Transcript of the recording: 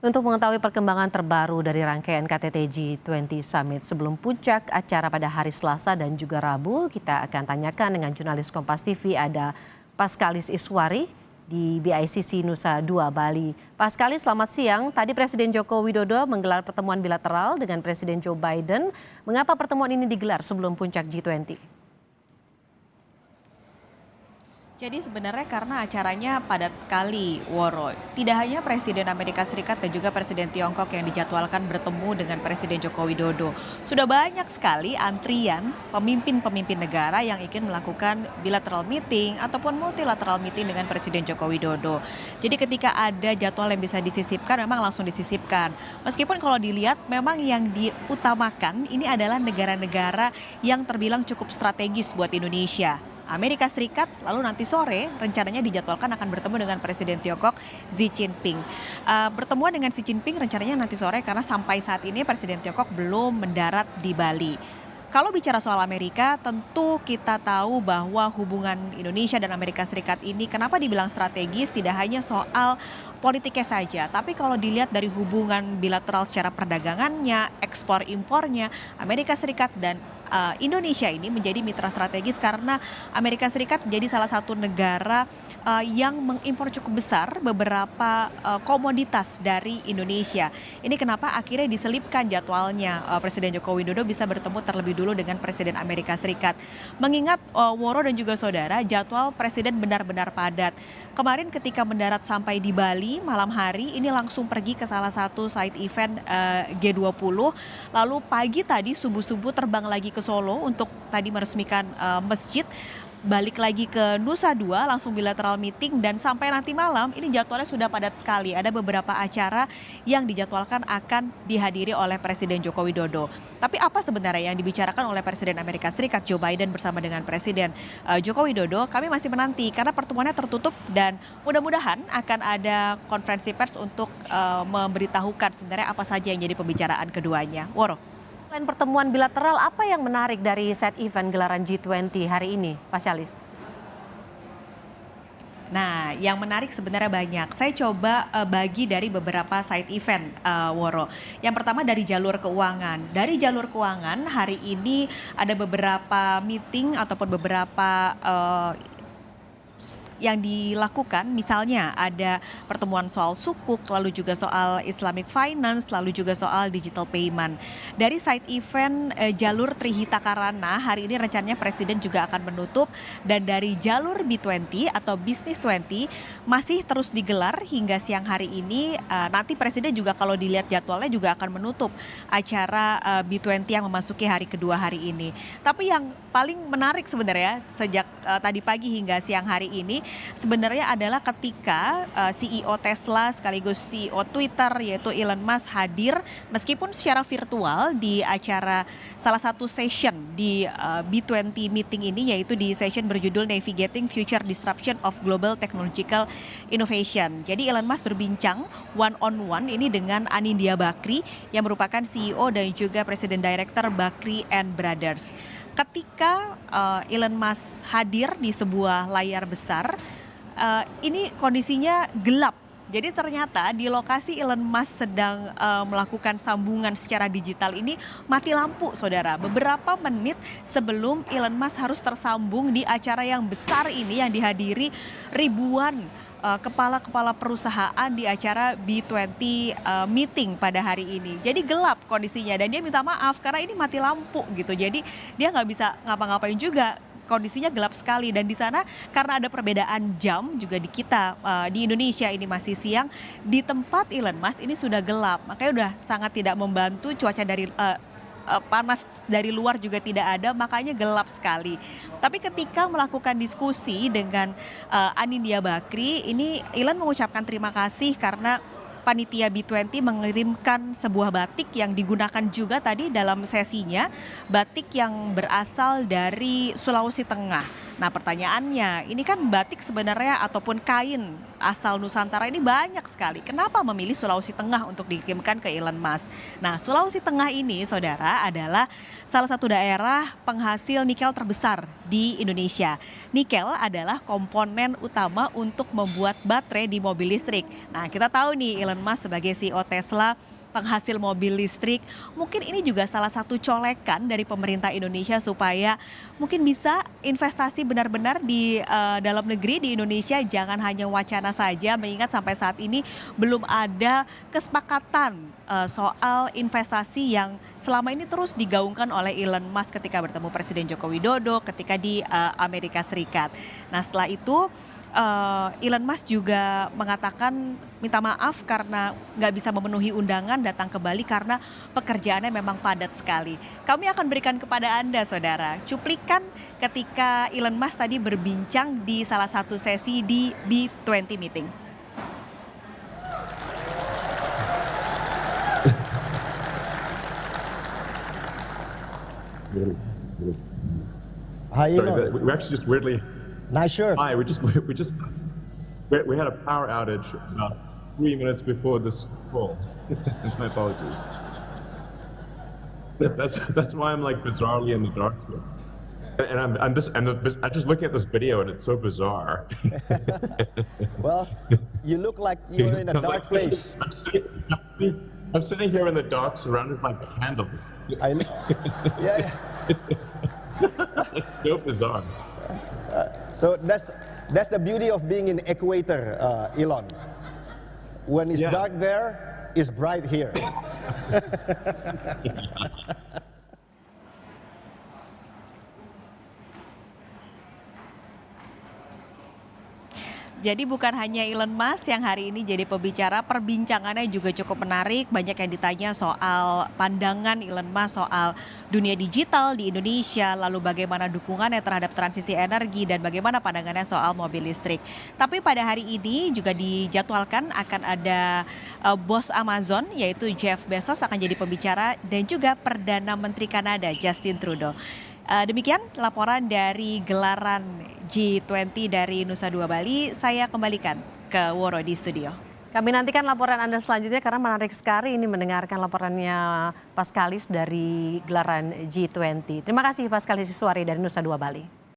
Untuk mengetahui perkembangan terbaru dari rangkaian KTT G20 Summit sebelum puncak acara pada hari Selasa dan juga Rabu, kita akan tanyakan dengan jurnalis Kompas TV ada Paskalis Iswari di BICC Nusa Dua Bali. Paskalis, selamat siang. Tadi Presiden Joko Widodo menggelar pertemuan bilateral dengan Presiden Joe Biden. Mengapa pertemuan ini digelar sebelum puncak G20? Jadi sebenarnya karena acaranya padat sekali, Woro. Tidak hanya Presiden Amerika Serikat dan juga Presiden Tiongkok yang dijadwalkan bertemu dengan Presiden Joko Widodo. Sudah banyak sekali antrian pemimpin-pemimpin negara yang ingin melakukan bilateral meeting ataupun multilateral meeting dengan Presiden Joko Widodo. Jadi ketika ada jadwal yang bisa disisipkan, memang langsung disisipkan. Meskipun kalau dilihat memang yang diutamakan ini adalah negara-negara yang terbilang cukup strategis buat Indonesia. Amerika Serikat, lalu nanti sore rencananya dijadwalkan akan bertemu dengan Presiden Tiongkok Xi Jinping. Pertemuan dengan Xi Jinping rencananya nanti sore karena sampai saat ini Presiden Tiongkok belum mendarat di Bali. Kalau bicara soal Amerika, tentu kita tahu bahwa hubungan Indonesia dan Amerika Serikat ini kenapa dibilang strategis tidak hanya soal politiknya saja, tapi kalau dilihat dari hubungan bilateral secara perdagangannya, ekspor impornya, Amerika Serikat dan Indonesia ini menjadi mitra strategis karena Amerika Serikat menjadi salah satu negara yang mengimpor cukup besar beberapa komoditas dari Indonesia. Ini kenapa akhirnya diselipkan jadwalnya Presiden Joko Widodo bisa bertemu terlebih dulu dengan Presiden Amerika Serikat. Mengingat Woro dan juga saudara, jadwal Presiden benar-benar padat. Kemarin ketika mendarat sampai di Bali malam hari ini langsung pergi ke salah satu side event G20. Lalu pagi tadi subuh-subuh terbang lagi ke Solo untuk tadi meresmikan masjid. Balik lagi ke Nusa Dua, langsung bilateral meeting dan sampai nanti malam ini jadwalnya sudah padat sekali. Ada beberapa acara yang dijadwalkan akan dihadiri oleh Presiden Joko Widodo. Tapi apa sebenarnya yang dibicarakan oleh Presiden Amerika Serikat Joe Biden bersama dengan Presiden Joko Widodo? Kami masih menanti karena pertemuannya tertutup dan mudah-mudahan akan ada konferensi pers untuk memberitahukan sebenarnya apa saja yang jadi pembicaraan keduanya. Woro. Selain pertemuan bilateral, apa yang menarik dari side event gelaran G20 hari ini, Pak Paskalis? Nah, yang menarik sebenarnya banyak. Saya coba bagi dari beberapa side event, Woro. Yang pertama dari jalur keuangan. Dari jalur keuangan hari ini ada beberapa meeting ataupun beberapa yang dilakukan, misalnya ada pertemuan soal sukuk, lalu juga soal Islamic Finance, lalu juga soal digital payment. Dari side event jalur Trihita Karana hari ini rencananya Presiden juga akan menutup, dan dari jalur B20 atau Business 20 masih terus digelar hingga siang hari ini. Nanti Presiden juga kalau dilihat jadwalnya juga akan menutup acara B20 yang memasuki hari kedua hari ini. Tapi yang paling menarik sebenarnya sejak tadi pagi hingga siang hari ini sebenarnya adalah ketika CEO Tesla sekaligus CEO Twitter yaitu Elon Musk hadir meskipun secara virtual di acara salah satu session di B20 meeting ini, yaitu di session berjudul Navigating Future Disruption of Global Technological Innovation. Jadi Elon Musk berbincang one on one ini dengan Anindya Bakri yang merupakan CEO dan juga Presiden Director Bakri and Brothers. Ketika Elon Musk hadir di sebuah layar besar, ini kondisinya gelap. Jadi ternyata di lokasi Elon Musk sedang melakukan sambungan secara digital ini mati lampu, saudara. Beberapa menit sebelum Elon Musk harus tersambung di acara yang besar ini yang dihadiri ribuan kepala-kepala perusahaan di acara B20 meeting pada hari ini. Jadi gelap kondisinya dan dia minta maaf karena ini mati lampu gitu. Jadi dia nggak bisa ngapa-ngapain juga. Kondisinya gelap sekali dan di sana karena ada perbedaan jam juga di kita di Indonesia ini masih siang, di tempat Elon Musk ini sudah gelap. Makanya udah sangat tidak membantu cuaca dari panas dari luar juga tidak ada, makanya gelap sekali. Tapi ketika melakukan diskusi dengan Anindya Bakri, ini Elon mengucapkan terima kasih karena panitia B20 mengirimkan sebuah batik yang digunakan juga tadi dalam sesinya, batik yang berasal dari Sulawesi Tengah. Nah pertanyaannya, ini kan batik sebenarnya ataupun kain asal Nusantara ini banyak sekali. Kenapa memilih Sulawesi Tengah untuk dikirimkan ke Elon Musk? Nah Sulawesi Tengah ini saudara adalah salah satu daerah penghasil nikel terbesar di Indonesia. Nikel adalah komponen utama untuk membuat baterai di mobil listrik. Nah kita tahu nih Elon Musk sebagai CEO Tesla, penghasil mobil listrik. Mungkin ini juga salah satu colekan dari pemerintah Indonesia supaya mungkin bisa investasi benar-benar di dalam negeri di Indonesia, jangan hanya wacana saja, mengingat sampai saat ini belum ada kesepakatan soal investasi yang selama ini terus digaungkan oleh Elon Musk ketika bertemu Presiden Joko Widodo ketika di Amerika Serikat. Nah setelah itu Elon Musk juga mengatakan minta maaf karena nggak bisa memenuhi undangan datang ke Bali karena pekerjaannya memang padat sekali. Kami akan berikan kepada Anda saudara cuplikan ketika Elon Musk tadi berbincang di salah satu sesi di B20 meeting. Hi, Sorry, Elon. we actually just weirdly. Nice shirt. Hi, we had a power outage about 3 minutes before this call. My apologies. That's why I'm like bizarrely in the dark here. And I'm just looking at this video and it's so bizarre. Well, you look like you're in a I'm dark like, place. I'm sitting here in the dark surrounded by candles. I know. Yeah. It's, it's so bizarre. So that's the beauty of being in Equator, Elon. When it's Yeah. dark there, it's bright here. Jadi bukan hanya Elon Musk yang hari ini jadi pembicara, perbincangannya juga cukup menarik. Banyak yang ditanya soal pandangan Elon Musk soal dunia digital di Indonesia, lalu bagaimana dukungannya terhadap transisi energi dan bagaimana pandangannya soal mobil listrik. Tapi pada hari ini juga dijadwalkan akan ada bos Amazon yaitu Jeff Bezos akan jadi pembicara dan juga Perdana Menteri Kanada Justin Trudeau. Demikian laporan dari gelaran G20 dari Nusa Dua Bali. Saya kembalikan ke Woro di studio. Kami nantikan laporan Anda selanjutnya karena menarik sekali ini mendengarkan laporannya Paskalis dari gelaran G20. Terima kasih Paskalis Iswari dari Nusa Dua Bali.